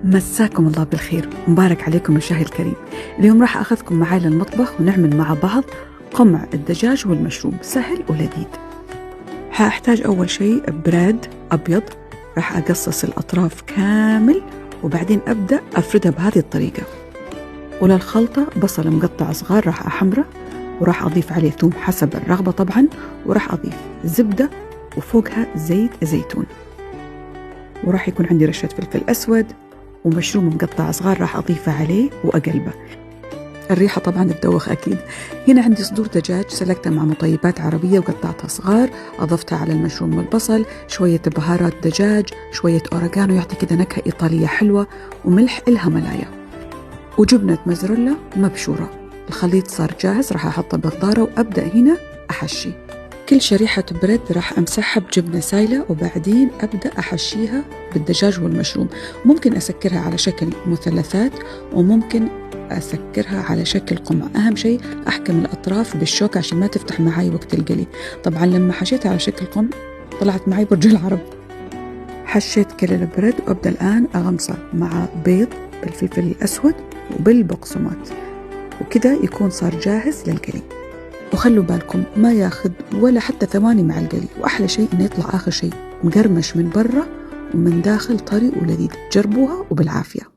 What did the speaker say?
مساكم الله بالخير، مبارك عليكم الشهر الكريم. اليوم راح أخذكم معاي للمطبخ ونعمل مع بعض قمع الدجاج والمشروم، سهل ولذيذ. هأحتاج أول شيء براد أبيض، راح أقصص الأطراف كامل وبعدين أبدأ أفردها بهذه الطريقة. وللخلطة بصل مقطع صغار راح أحمره، وراح أضيف عليه ثوم حسب الرغبة طبعا، وراح أضيف زبدة وفوقها زيت زيتون، وراح يكون عندي رشة فلفل أسود ومشروم مقطع صغار راح أضيفه عليه وأقلبه. الريحة طبعا تدوخ أكيد. هنا عندي صدور دجاج سلقتها مع مطيبات عربية وقطعتها صغار، أضفتها على المشروم والبصل، شوية بهارات دجاج، شوية أوريغانو يعطي كده نكهة إيطالية حلوة، وملح إلها ملاية، وجبنة موزاريلا مبشورة. الخليط صار جاهز، راح أحطه بغدارة وأبدأ هنا أحشي. كل شريحة بريد راح أمسحها بجبنة سايلة، وبعدين أبدأ أحشيها بالدجاج والمشروم. ممكن أسكرها على شكل مثلثات وممكن أسكرها على شكل قمع. أهم شيء أحكم الأطراف بالشوكة عشان ما تفتح معي وقت القلي. طبعا لما حشيتها على شكل قمع طلعت معي برج العرب. حشيت كل البريد وأبدأ الآن أغمسه مع بيض بالفلفل الأسود وبالبقسماط، وكده يكون صار جاهز للقلي. وخلوا بالكم ما ياخذ ولا حتى ثواني مع القلي، وأحلى شيء إنه يطلع آخر شيء مقرمش من برا ومن داخل طري ولذيذ. جربوها وبالعافية.